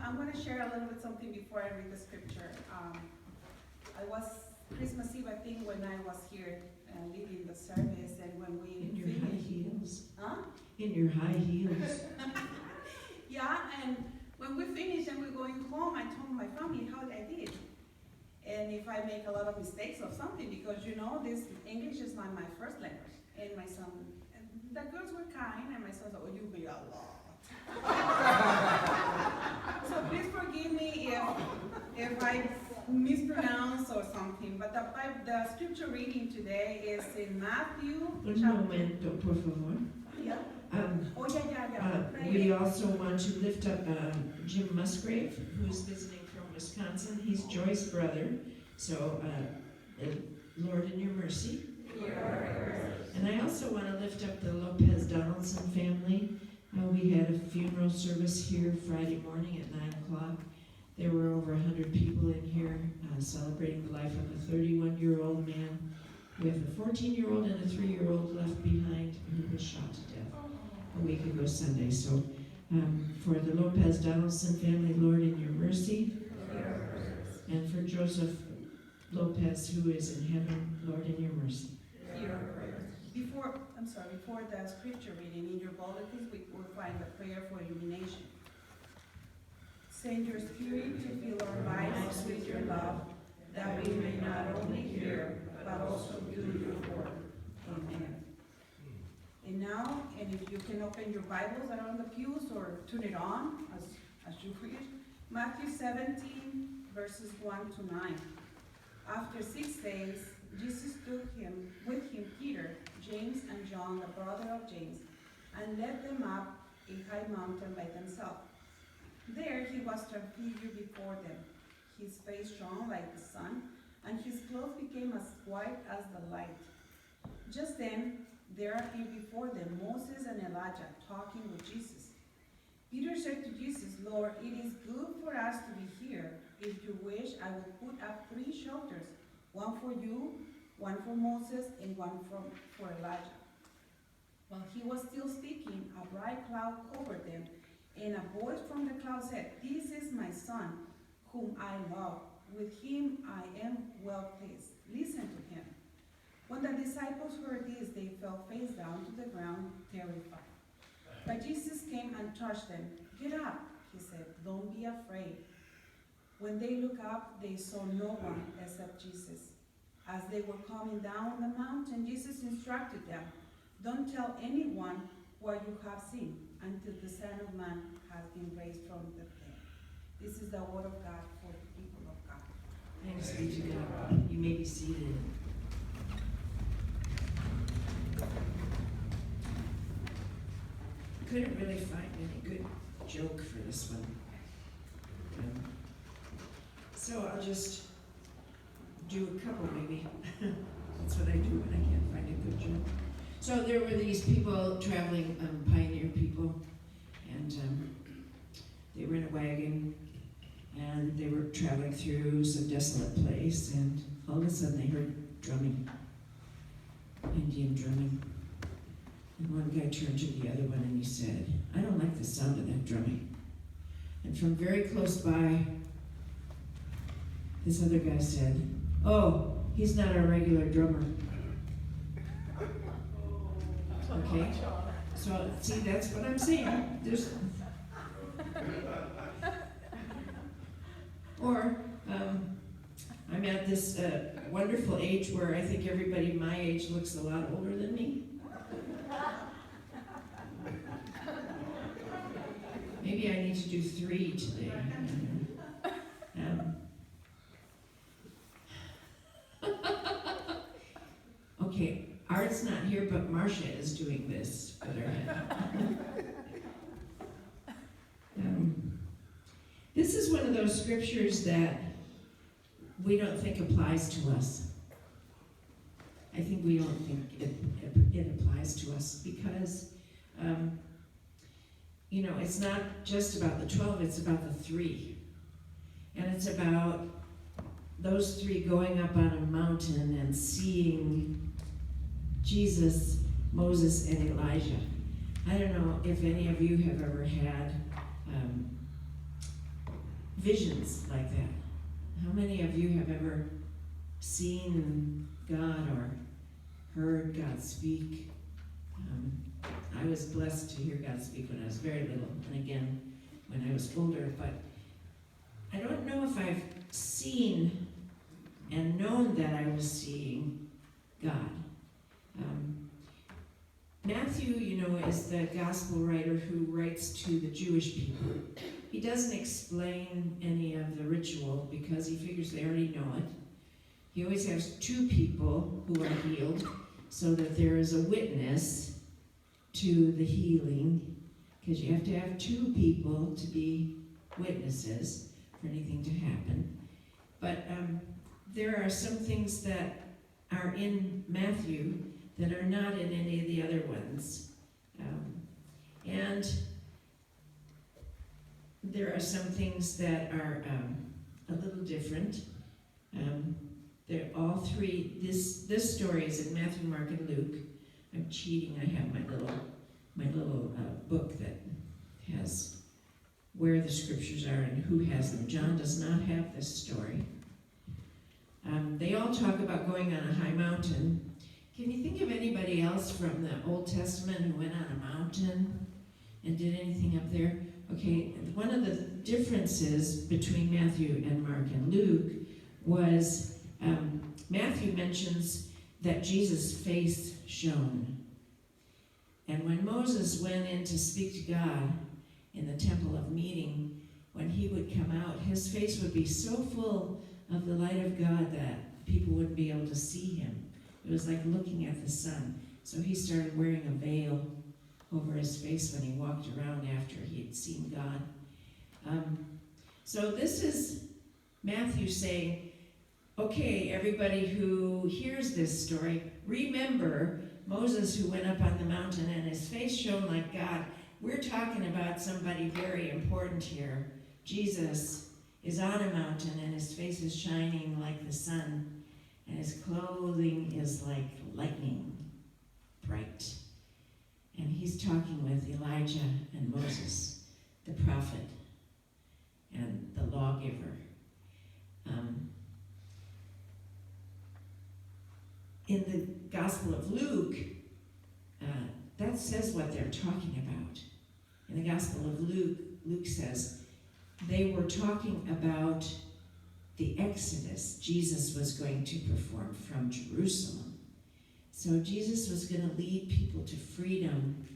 I'm going to share a little bit something before I read the scripture. I was Christmas Eve, I think, when I was here leading the service, and when we In your high heels. Huh? In your high heels. Yeah, and when we finished and we're going home, I told my family how I did. And if I make a lot of mistakes or something, because you know, this English is not my first language. And my son, and the girls were kind, and my son said, oh, you be a lot. So please forgive me if I mispronounce or something. But the scripture reading today is in Matthew. Un momento, por favor. Yeah. We also want to lift up Jim Musgrave, who's visiting from Wisconsin. He's Joy's brother. So, Lord, in your mercy. And I also want to lift up the Lopez Donaldson family. We had a funeral service here Friday morning at 9 o'clock. There were over 100 people in here celebrating the life of a 31-year-old man. We have a 14-year-old and a 3-year-old left behind who was shot to death a week ago Sunday. So for the Lopez Donaldson family, Lord, in your mercy. And for Joseph Lopez, who is in heaven, Lord, in your mercy. Before the scripture reading, in your bulletins, we will find the prayer for illumination. Send your spirit to fill our lives with your love, that we may not only hear, but also do your work. Amen. And now, and if you can open your Bibles that are on the pews or turn it on as you wish, Matthew 17, verses 1 to 9. After 6 days, Jesus took with him Peter, James, and John, the brother of James, and led them up a high mountain by themselves. There he was transfigured before them. His face shone like the sun, and his clothes became as white as the light. Just then, there appeared before them Moses and Elijah talking with Jesus. Peter said to Jesus, Lord, it is good for us to be here. If you wish, I will put up 3 shelters, one for you, one for Moses, and one for Elijah. While he was still speaking, a bright cloud covered them, and a voice from the cloud said, This is my son, whom I love. With him I am well pleased. Listen to him. When the disciples heard this, they fell face down to the ground, terrified. But Jesus came and touched them. Get up, he said. Don't be afraid. When they looked up, they saw no one except Jesus. As they were coming down the mountain, Jesus instructed them, Don't tell anyone what you have seen until the Son of Man has been raised from the dead. This is the word of God for the people of God. Thanks be to God. You may be seated. Couldn't really find any good joke for this one. So I'll just do a couple maybe. That's what I do when I can't find a good joke. So there were these people traveling, pioneer people, and they were in a wagon, and they were traveling through some desolate place, and all of a sudden they heard drumming, Indian drumming. And one guy turned to the other one and he said, I don't like the sound of that drumming. And from very close by, this other guy said, oh, he's not our regular drummer. Okay, so see, that's what I'm saying. I'm at this wonderful age where I think everybody my age looks a lot older than me. Maybe I need to do 3 today. Okay, Art's not here, but Marcia is doing this with her head. This is one of those scriptures that we don't think applies to us. I think we don't think it applies to us because, it's not just about the 12, it's about the 3. And it's about those 3 going up on a mountain and seeing Jesus, Moses, and Elijah. I don't know if any of you have ever had visions like that. How many of you have ever seen God or heard God speak? I was blessed to hear God speak when I was very little, and again when I was older, but I don't know if I've seen and known that I was seeing God. Matthew, is the gospel writer who writes to the Jewish people. He doesn't explain any of the ritual because he figures they already know it. He always has two people who are healed so that there is a witness to the healing, because you have to have two people to be witnesses for anything to happen. But there are some things that are in Matthew that are not in any of the other ones. And there are some things that are a little different. They're all three. This story is in Matthew, Mark, and Luke. I'm cheating. I have my little book that has where the scriptures are and who has them. John does not have this story. They all talk about going on a high mountain. Can you think of anybody else from the Old Testament who went on a mountain and did anything up there? Okay, one of the differences between Matthew and Mark and Luke was Matthew mentions that Jesus' face shone. And when Moses went in to speak to God in the temple of meeting, when he would come out, his face would be so full of the light of God that people wouldn't be able to see him. It was like looking at the sun. So he started wearing a veil over his face when he walked around after he had seen God. So this is Matthew saying, okay, everybody who hears this story, remember Moses who went up on the mountain and his face shone like God. We're talking about somebody very important here. Jesus is on a mountain and his face is shining like the sun. And his clothing is like lightning, bright. And he's talking with Elijah and Moses, the prophet and the lawgiver. In the Gospel of Luke, that says what they're talking about. In the Gospel of Luke, Luke says they were talking about the Exodus Jesus was going to perform from Jerusalem. So Jesus was going to lead people to freedom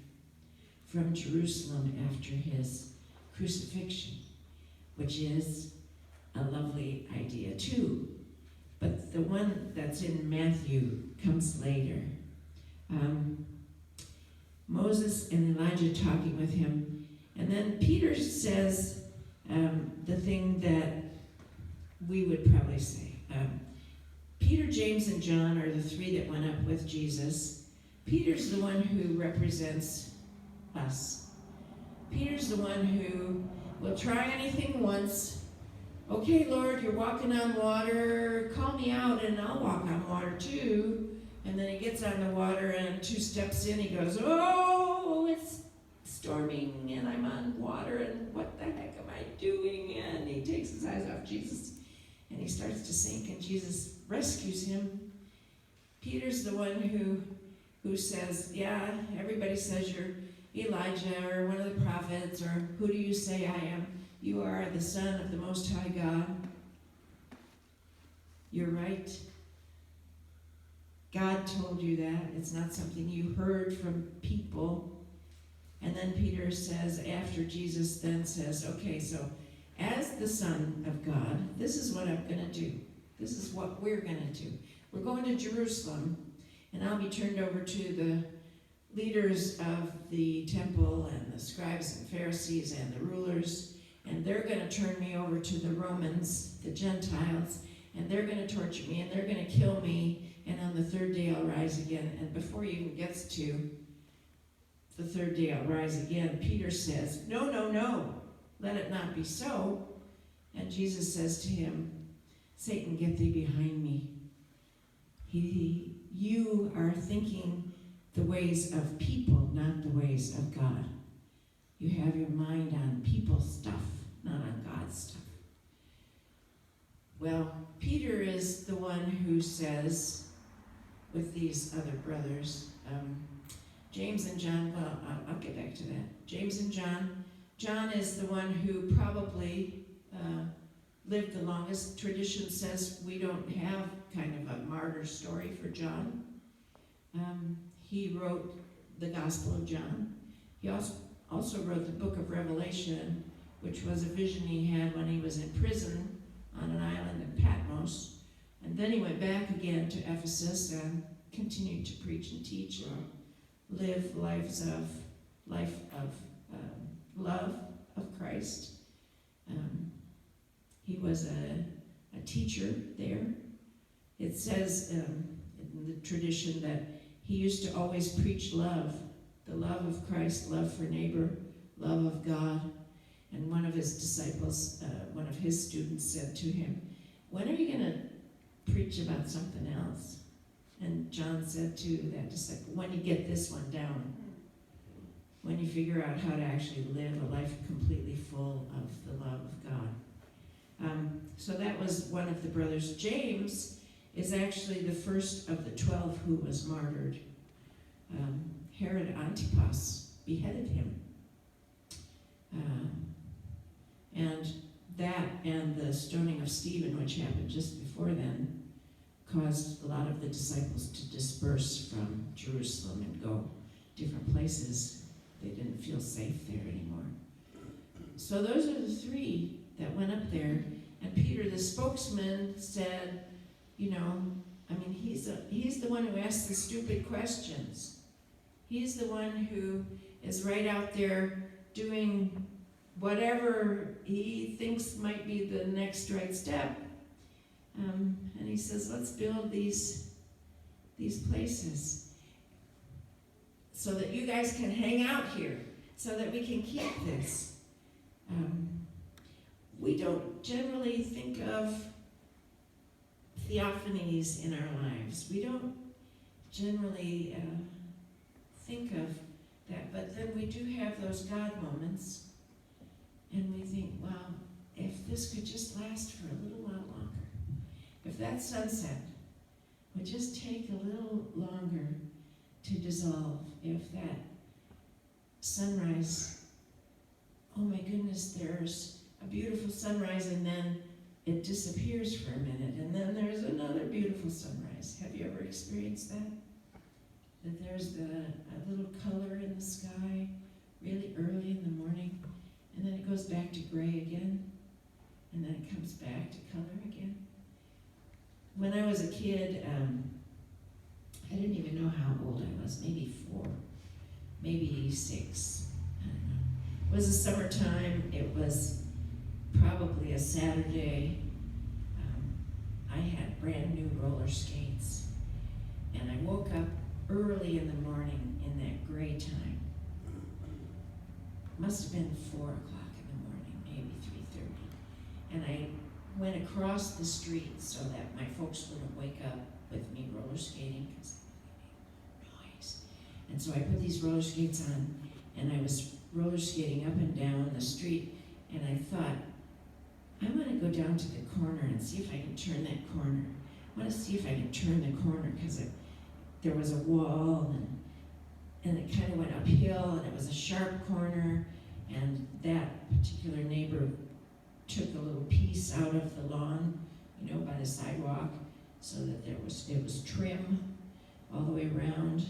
from Jerusalem after his crucifixion, which is a lovely idea too. But the one that's in Matthew comes later. Moses and Elijah talking with him, and then Peter says the thing that we would probably say. Peter, James, and John are the three that went up with Jesus. Peter's the one who represents us. Peter's the one who will try anything once. Okay, Lord, you're walking on water. Call me out and I'll walk on water too. And then he gets on the water and 2 steps in, he goes, oh, it's storming and I'm on water and what the heck am I doing? And he takes his eyes off Jesus. And he starts to sink, and Jesus rescues him. Peter's the one who says, yeah, everybody says you're Elijah or one of the prophets, or who do you say I am? You are the Son of the Most High God. You're right. God told you that. It's not something you heard from people. And then Peter says, after Jesus then says, okay, so as the Son of God, this is what I'm going to do. This is what we're going to do. We're going to Jerusalem, and I'll be turned over to the leaders of the temple and the scribes and Pharisees and the rulers, and they're going to turn me over to the Romans, the Gentiles, and they're going to torture me, and they're going to kill me, and on the 3rd day I'll rise again. And before he even gets to the 3rd day I'll rise again, Peter says, no, no, no. Let it not be so. And Jesus says to him, Satan, get thee behind me. You are thinking the ways of people, not the ways of God. You have your mind on people's stuff, not on God's stuff. who says, with these other brothers, James and John, well, I'll get back to that. James and John. John is the one who probably lived the longest. Tradition says we don't have kind of a martyr story for John. He wrote the Gospel of John. He also wrote the book of Revelation, which was a vision he had when he was in prison on an island in Patmos. And then he went back again to Ephesus and continued to preach and teach and live life of love of Christ. He was a teacher there. It says in the tradition that he used to always preach love, the love of Christ, love for neighbor, love of God. And one of his disciples, one of his students said to him, "When are you going to preach about something else?" And John said to that disciple, "When you get this one down, when you figure out how to actually live a life completely full of the love of God." So that was one of the brothers. James is actually the first of the 12 who was martyred. Herod Antipas beheaded him. And that and the stoning of Stephen, which happened just before then, caused a lot of the disciples to disperse from Jerusalem and go different places. They didn't feel safe there anymore. So those are the three that went up there. And Peter, the spokesman, said, he's the one who asks the stupid questions. He's the one who is right out there doing whatever he thinks might be the next right step. And he says, let's build these places so that you guys can hang out here, so that we can keep this. We don't generally think of theophanies in our lives. We don't generally think of that, but then we do have those God moments, and we think, wow, if this could just last for a little while longer, if that sunset would just take a little longer to dissolve, if that sunrise, oh my goodness, there's a beautiful sunrise and then it disappears for a minute and then there's another beautiful sunrise. Have you ever experienced that? That there's a little color in the sky really early in the morning and then it goes back to gray again and then it comes back to color again. When I was a kid, I didn't even know how old I was, maybe 4, maybe 6, I don't know. It was a summertime, it was probably a Saturday. I had brand new roller skates, and I woke up early in the morning in that gray time. Must have been 4 o'clock in the morning, maybe 3:30. And I went across the street so that my folks wouldn't wake up with me roller skating because they made noise. And so I put these roller skates on, and I was roller skating up and down the street, and I thought, I want to go down to the corner and see if I can turn that corner. I want to see if I can turn the corner because there was a wall and it kind of went uphill and it was a sharp corner, and that particular neighbor took a little piece out of the lawn, by the sidewalk, so that it was trim all the way around.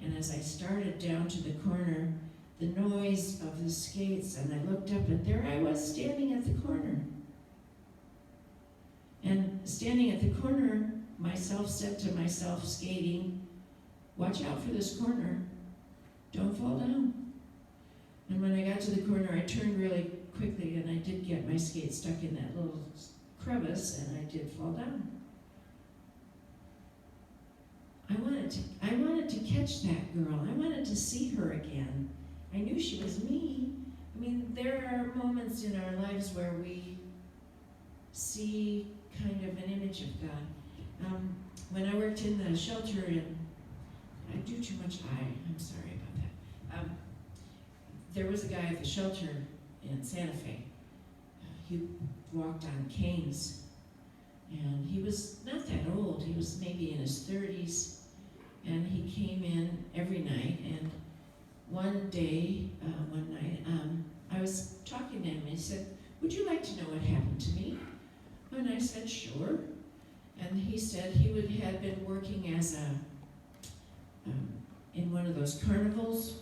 And as I started down to the corner, the noise of the skates, and I looked up and there I was standing at the corner. And standing at the corner, myself said to myself, skating, watch out for this corner, don't fall down. And when I got to the corner, I turned really quickly and I did get my skate stuck in that little crevice and I did fall down. I wanted to catch that girl. I wanted to see her again. I knew she was me. There are moments in our lives where we see kind of an image of God. When I worked in the shelter, and I do too much I'm sorry about that. There was a guy at the shelter in Santa Fe. He walked on canes And he was not that old. He was maybe in his 30s. And he came in every night. And one night, I was talking to him, and he said, "Would you like to know what happened to me?" And I said, "Sure." And he said he had been working as in one of those carnivals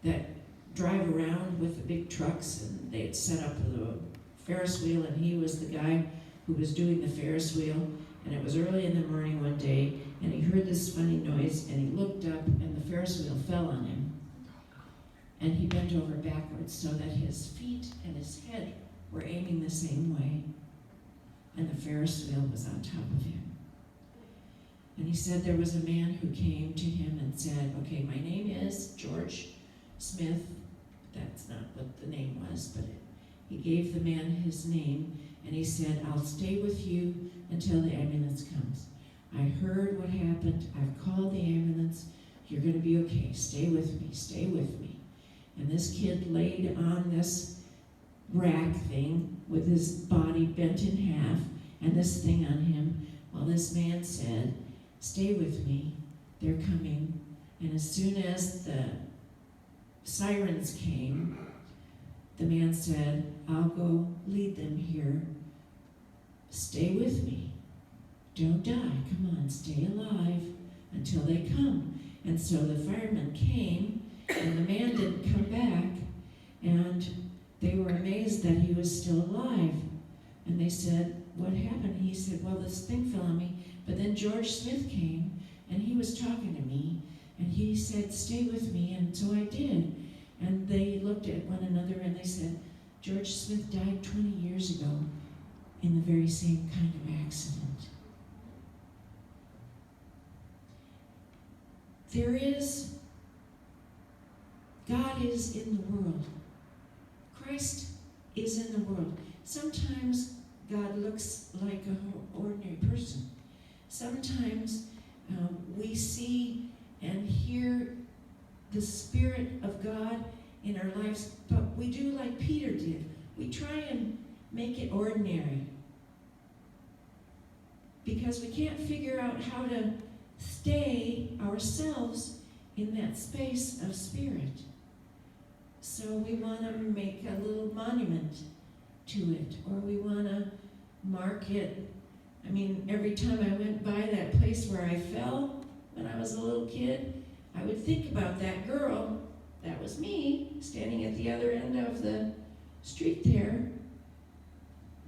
that drive around with the big trucks, and they had set up the Ferris wheel, and he was the guy who was doing the Ferris wheel. And it was early in the morning one day, and he heard this funny noise, and he looked up, and the Ferris wheel fell on him. And he bent over backwards so that his feet and his head were aiming the same way. And the Ferris wheel was on top of him. And he said there was a man who came to him and said, "Okay, my name is George Smith." That's not what the name was, but he gave the man his name, and he said, "I'll stay with you until the ambulance comes. I heard what happened. I've called the ambulance. You're going to be okay. Stay with me. Stay with me." And this kid laid on this rack thing with his body bent in half and this thing on him, while this man said, "Stay with me. They're coming." And as soon as the sirens came, the man said, "I'll go lead them here. Stay with me. Don't die. Come on, stay alive until they come." And so the firemen came, and the man didn't come back, and they were amazed that he was still alive. And they said, "What happened?" He said, "Well, this thing fell on me, but then George Smith came, and he was talking to me, and he said, 'Stay with me,' and so I did." And they looked at one another, and they said, "George Smith died 20 years ago in the very same kind of accident." God is in the world. Christ is in the world. Sometimes God looks like an ordinary person. Sometimes we see and hear the Spirit of God in our lives, but we do like Peter did. We try and make it ordinary because we can't figure out how to stay ourselves in that space of spirit. So we want to make a little monument to it, or we want to mark it. I mean, every time I went by that place where I fell when I was a little kid, I would think about that girl. That was me, standing at the other end of the street there.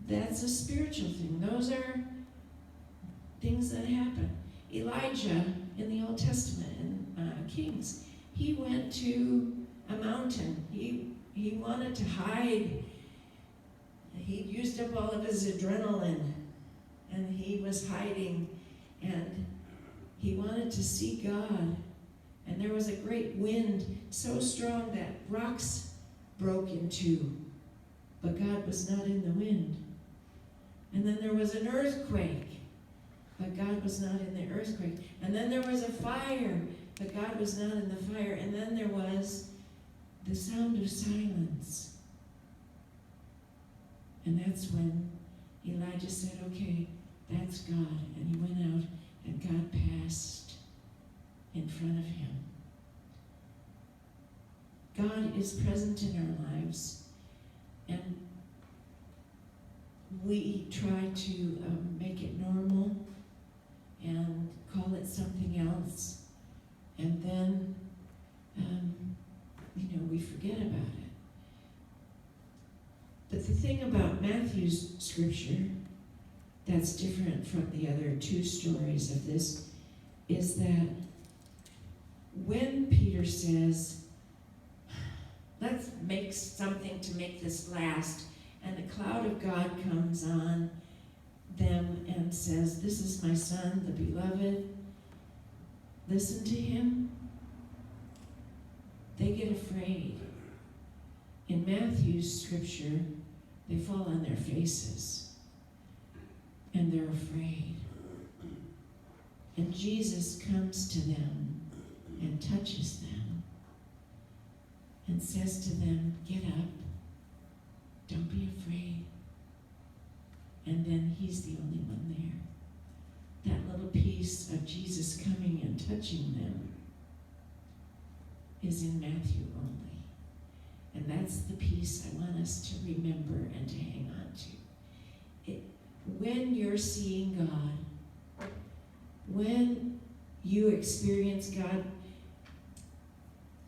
That's a spiritual thing. Those are things that happen. Elijah in the Old Testament, in Kings, he went to a mountain. He wanted to hide. He used up all of his adrenaline, and he was hiding, and he wanted to see God. And there was a great wind, so strong that rocks broke in two, but God was not in the wind. And then there was an earthquake, but God was not in the earthquake. And then there was a fire, but God was not in the fire. And then there was the sound of silence. And that's when Elijah said, "Okay, that's God." And he went out, and God passed in front of him. God is present in our lives, and we try to make it normal and call it something else, and then we forget about it. But the thing about Matthew's scripture that's different from the other two stories of this is that when Peter says, "Let's make something to make this last," and the cloud of God comes on them and says, "This is my son, the beloved. Listen to him." They get afraid. In Matthew's scripture, they fall on their faces, and they're afraid. And Jesus comes to them and touches them and says to them, "Get up. Don't be afraid. and then he's the only one there. That little piece of Jesus coming and touching them is in Matthew only. And that's the piece I want us to remember and to hang on to. When you're seeing God, when you experience God,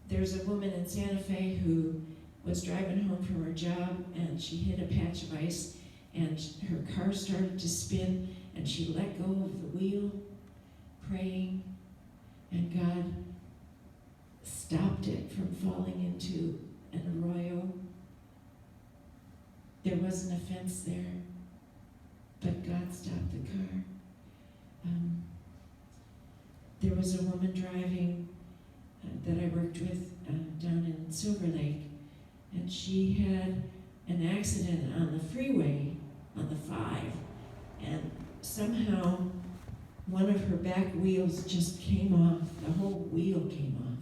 there's a woman in Santa Fe who was driving home from her job, and she hit a patch of ice, and her car started to spin, and she let go of the wheel, praying, and God stopped it from falling into an arroyo. There wasn't a fence there, but God stopped the car. There was a woman driving that I worked with down in Silver Lake, and she had an accident on the freeway on the 5, and somehow one of her back wheels just came off. The whole wheel came off,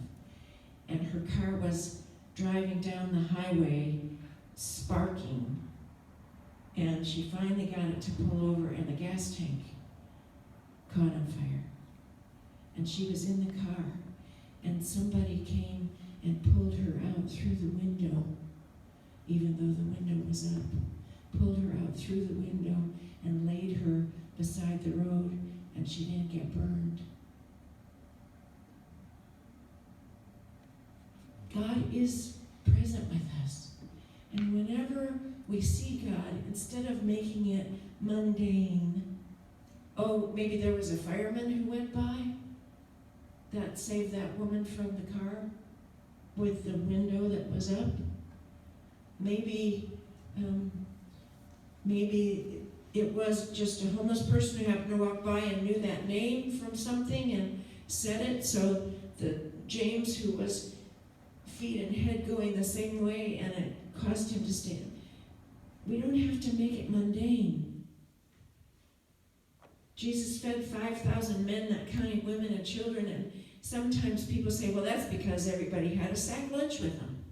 and her car was driving down the highway sparking, and she finally got it to pull over, and the gas tank caught on fire, and she was in the car, and somebody came and pulled her out through the window, even though the window was up, pulled her out through the window and laid her beside the road, and she didn't get burned. God is present with us. And whenever we see God, instead of making it mundane, oh, maybe there was a fireman who went by that saved that woman from the car with the window that was up. Maybe it was just a homeless person who happened to walk by and knew that name from something and said it, so the James, who was feet and head going the same way, and it caused him to stand. We don't have to make it mundane. Jesus fed 5,000 men, not counting women and children, and sometimes people say, well, that's because everybody had a sack lunch with them.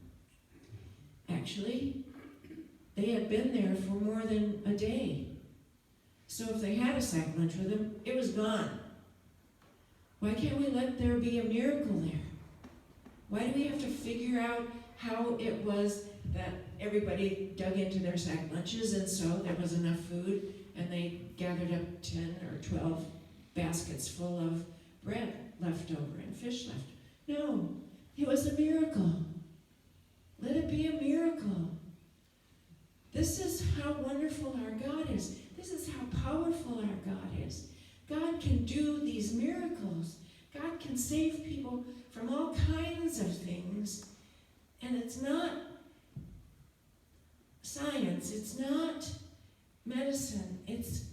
Actually, they had been there for more than a day. So if they had a sack lunch with them, it was gone. Why can't we let there be a miracle there? Why do we have to figure out how it was that everybody dug into their sack lunches, and so there was enough food, and they gathered up 10 or 12 baskets full of bread left over and fish left? No, it was a miracle. Let it be a miracle. This is how wonderful our God is. This is how powerful our God is. God can do these miracles. God can save people from all kinds of things. And it's not science. It's not medicine. It's,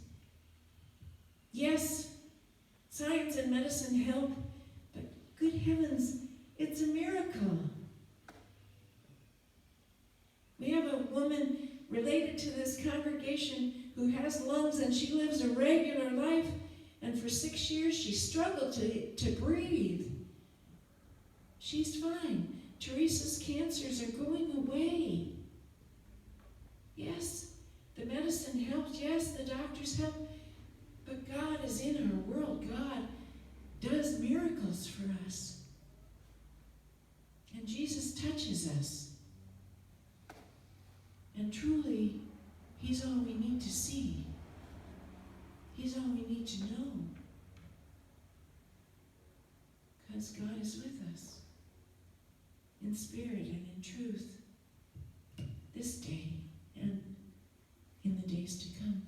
yes, science and medicine help, but good heavens, it's a miracle. We have a woman related to this congregation who has lungs, and she lives a regular life, and for 6 years she struggled to breathe. She's fine. Teresa's cancers are going away. Yes, the medicine helps. Yes, the doctors help. But God is in our world. God does miracles for us. And Jesus touches us. And truly, He's all we need to see. He's all we need to know. Because God is with us in spirit and in truth this day and in the days to come.